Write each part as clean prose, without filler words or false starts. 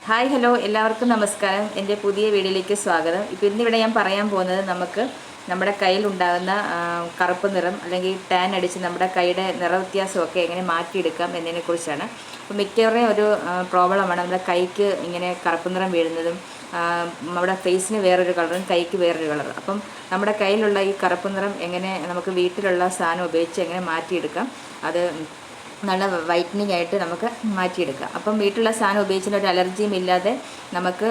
Hi hello എല്ലാവർക്കും നമസ്കാരം. എൻ്റെ പുതിയ വീഡിയോയിലേക്ക് സ്വാഗതം. ഇപ്പോൾ ഇന്നിവിടെ ഞാൻ പറയാൻ പോകുന്നത് നമ്മുടെ കയ്യിലുണ്ടാകുന്ന കറുപ്പ് നിറം അല്ലെങ്കിൽ ടാൻ അടിച്ച് നമ്മുടെ കൈയുടെ നിറവ്യത്യാസമൊക്കെ എങ്ങനെ മാറ്റിയെടുക്കാം എന്നതിനെക്കുറിച്ചാണ്. അപ്പോൾ മിക്കവരുടെയും ഒരു പ്രോബ്ലമാണ് നമ്മുടെ കൈക്ക് ഇങ്ങനെ കറുപ്പ് നിറം വീഴുന്നതും നമ്മുടെ ഫേസിന് വേറൊരു കളറും കൈക്ക് വേറൊരു കളർ. അപ്പം നമ്മുടെ കയ്യിലുള്ള ഈ കറുപ്പ് നിറം എങ്ങനെ നമുക്ക് വീട്ടിലുള്ള സാധനം ഉപയോഗിച്ച് എങ്ങനെ മാറ്റിയെടുക്കാം, അത് നല്ല വൈറ്റനിങ് ആയിട്ട് നമുക്ക് മാറ്റിയെടുക്കാം. അപ്പം വീട്ടിലുള്ള സാധനം ഉപയോഗിച്ചിട്ട് ഒരു അലർജിയും ഇല്ലാതെ നമുക്ക്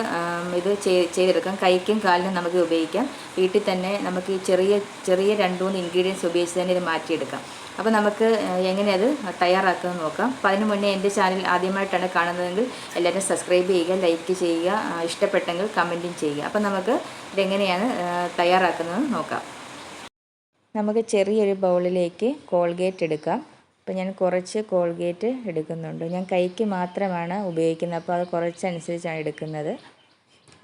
ഇത് ചെയ്തെടുക്കാം. കൈക്കും കാലിനും നമുക്ക് ഉപയോഗിക്കാം. വീട്ടിൽ തന്നെ നമുക്ക് ഈ ചെറിയ 2-3 ഇൻഗ്രീഡിയൻസ് ഉപയോഗിച്ച് തന്നെ ഇത് മാറ്റിയെടുക്കാം. അപ്പോൾ നമുക്ക് എങ്ങനെ അത് തയ്യാറാക്കുന്നത് നോക്കാം. അപ്പോൾ അതിന് മുന്നേ എൻ്റെ ചാനൽ ആദ്യമായിട്ടാണ് കാണുന്നതെങ്കിൽ എല്ലാവരും സബ്സ്ക്രൈബ് ചെയ്യുക, ലൈക്ക് ചെയ്യുക, ഇഷ്ടപ്പെട്ടെങ്കിൽ കമൻറ്റും ചെയ്യുക. അപ്പോൾ നമുക്ക് ഇതെങ്ങനെയാണ് തയ്യാറാക്കുന്നത് നോക്കാം. നമുക്ക് ചെറിയൊരു ബൗളിലേക്ക് കോൾഗേറ്റ് എടുക്കാം. അപ്പോൾ ഞാൻ കുറച്ച് കോൾഗേറ്റ് എടുക്കുന്നുണ്ട്. ഞാൻ കൈക്ക് മാത്രമാണ് ഉപയോഗിക്കുന്നത്, അപ്പോൾ അത് കുറച്ചനുസരിച്ചാണ് എടുക്കുന്നത്.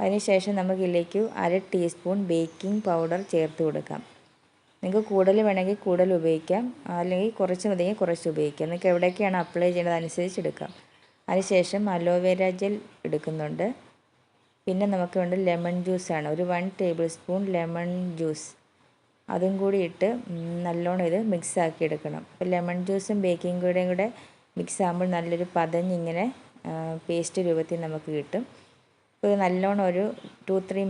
അതിനുശേഷം നമുക്കിതിലേക്ക് 1/2 ടീസ്പൂൺ ബേക്കിംഗ് പൗഡർ ചേർത്ത് കൊടുക്കാം. നിങ്ങൾക്ക് കൂടുതൽ വേണമെങ്കിൽ കൂടുതൽ ഉപയോഗിക്കാം, അല്ലെങ്കിൽ കുറച്ച് മതിയെങ്കിൽ കുറച്ച് ഉപയോഗിക്കാം. നിങ്ങൾക്ക് എവിടേക്കാണ് അപ്ലൈ ചെയ്യേണ്ടത് അനുസരിച്ച് എടുക്കാം. അതിനുശേഷം അലോവേര ജെൽ എടുക്കുന്നുണ്ട്. പിന്നെ നമുക്ക് വേണ്ടത് ലെമൺ ജ്യൂസാണ്. ഒരു 1 ടേബിൾ സ്പൂൺ ലെമൺ ജ്യൂസ് അതും കൂടി ഇട്ട് നല്ലോണം ഇത് മിക്സാക്കി എടുക്കണം. അപ്പോൾ ലെമൺ ജ്യൂസും ബേക്കിംഗ് കൂടെയും കൂടെ മിക്സ് ആകുമ്പോൾ നല്ലൊരു പതഞ്ഞിങ്ങനെ പേസ്റ്റ് രൂപത്തിൽ നമുക്ക് കിട്ടും. അപ്പോൾ നല്ലോണം ഒരു 2-3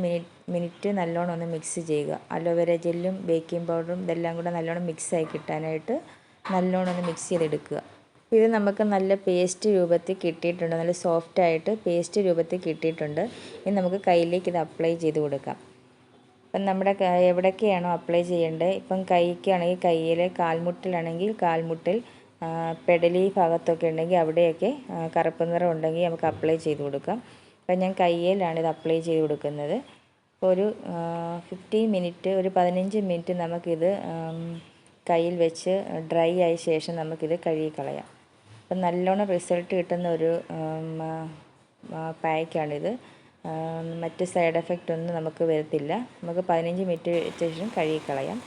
മിനിറ്റ് നല്ലോണം ഒന്ന് മിക്സ് ചെയ്യുക. അലോവേര ജെല്ലും ബേക്കിംഗ് പൗഡറും ഇതെല്ലാം കൂടെ നല്ലോണം മിക്സായി കിട്ടാനായിട്ട് നല്ലോണം ഒന്ന് മിക്സ് ചെയ്തെടുക്കുക. ഇത് നമുക്ക് നല്ല പേസ്റ്റ് രൂപത്തിൽ കിട്ടിയിട്ടുണ്ട്, നല്ല സോഫ്റ്റായിട്ട് പേസ്റ്റ് രൂപത്തിൽ കിട്ടിയിട്ടുണ്ട്. ഇനി നമുക്ക് കയ്യിലേക്ക് ഇത് അപ്ലൈ ചെയ്ത് കൊടുക്കാം. അപ്പം നമ്മുടെ എവിടേക്കാണോ അപ്ലൈ ചെയ്യേണ്ടത്, ഇപ്പം കൈക്കാണെങ്കിൽ കയ്യിൽ, കാൽമുട്ടിലാണെങ്കിൽ കാൽമുട്ടിൽ, പെടലി ഭാഗത്തൊക്കെ ഉണ്ടെങ്കിൽ അവിടെയൊക്കെ കറുപ്പ് നിറം ഉണ്ടെങ്കിൽ നമുക്ക് അപ്ലൈ ചെയ്ത് കൊടുക്കാം. അപ്പം ഞാൻ കയ്യിലാണ് ഇത് അപ്ലൈ ചെയ്ത് കൊടുക്കുന്നത്. ഒരു 15 മിനിറ്റ് നമുക്കിത് കയ്യിൽ വെച്ച് ഡ്രൈ ആയ ശേഷം നമുക്കിത് കഴുകി കളയാം. അപ്പം നല്ലോണം റിസൾട്ട് കിട്ടുന്ന ഒരു പായ്ക്കാണിത്. മറ്റ് സൈഡ് എഫക്റ്റ് ഒന്നും നമുക്ക് വരത്തില്ല. നമുക്ക് 15 മിനിറ്റ് ശേഷം കഴുകിക്കളയാം.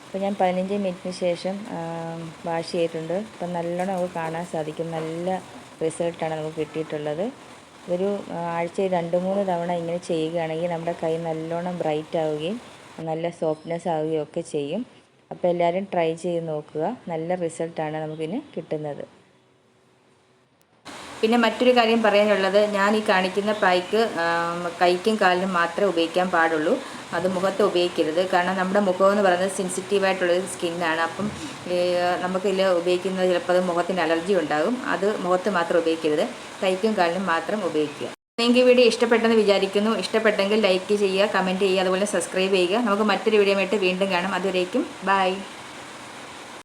അപ്പോൾ ഞാൻ 15 മിനിറ്റിന് ശേഷം വാഷ് ചെയ്തിട്ടുണ്ട്. അപ്പം നല്ലോണം നമുക്ക് കാണാൻ സാധിക്കും, നല്ല റിസൾട്ടാണ് നമുക്ക് കിട്ടിയിട്ടുള്ളത്. ഇതൊരു ആഴ്ചയിൽ 2-3 തവണ ഇങ്ങനെ ചെയ്യുകയാണെങ്കിൽ നമ്മുടെ കൈ നല്ലോണം ബ്രൈറ്റ് ആവുകയും നല്ല സോഫ്റ്റ്നെസ് ആവുകയും ഒക്കെ ചെയ്യും. അപ്പോൾ എല്ലാവരും ട്രൈ ചെയ്ത് നോക്കുക. നല്ല റിസൾട്ടാണ് നമുക്കിന് കിട്ടുന്നത്. പിന്നെ മറ്റൊരു കാര്യം പറയാനുള്ളത്, ഞാൻ ഈ കാണിക്കുന്ന പായ്ക്ക് കൈക്കും കാലിനും മാത്രമേ ഉപയോഗിക്കാൻ പാടുള്ളൂ. അത് മുഖത്ത് ഉപയോഗിക്കരുത്. കാരണം നമ്മുടെ മുഖം എന്ന് പറയുന്നത് സെൻസിറ്റീവായിട്ടുള്ളൊരു സ്കിന്നാണ്. അപ്പം നമുക്കിതിൽ ഉപയോഗിക്കുന്നത് ചിലപ്പോൾ അത് മുഖത്തിന് അലർജി ഉണ്ടാകും. അത് മുഖത്ത് മാത്രം ഉപയോഗിക്കരുത്, കൈക്കും കാലിനും മാത്രം ഉപയോഗിക്കുക. നിങ്ങൾക്ക് ഈ വീഡിയോ ഇഷ്ടപ്പെട്ടെന്ന് വിചാരിക്കുന്നു. ഇഷ്ടപ്പെട്ടെങ്കിൽ ലൈക്ക് ചെയ്യുക, കമൻറ്റ് ചെയ്യുക, അതുപോലെ സബ്സ്ക്രൈബ് ചെയ്യുക. നമുക്ക് മറ്റൊരു വീഡിയോ ആയിട്ട് വീണ്ടും കാണാം. അതുവരേക്കും ബൈ.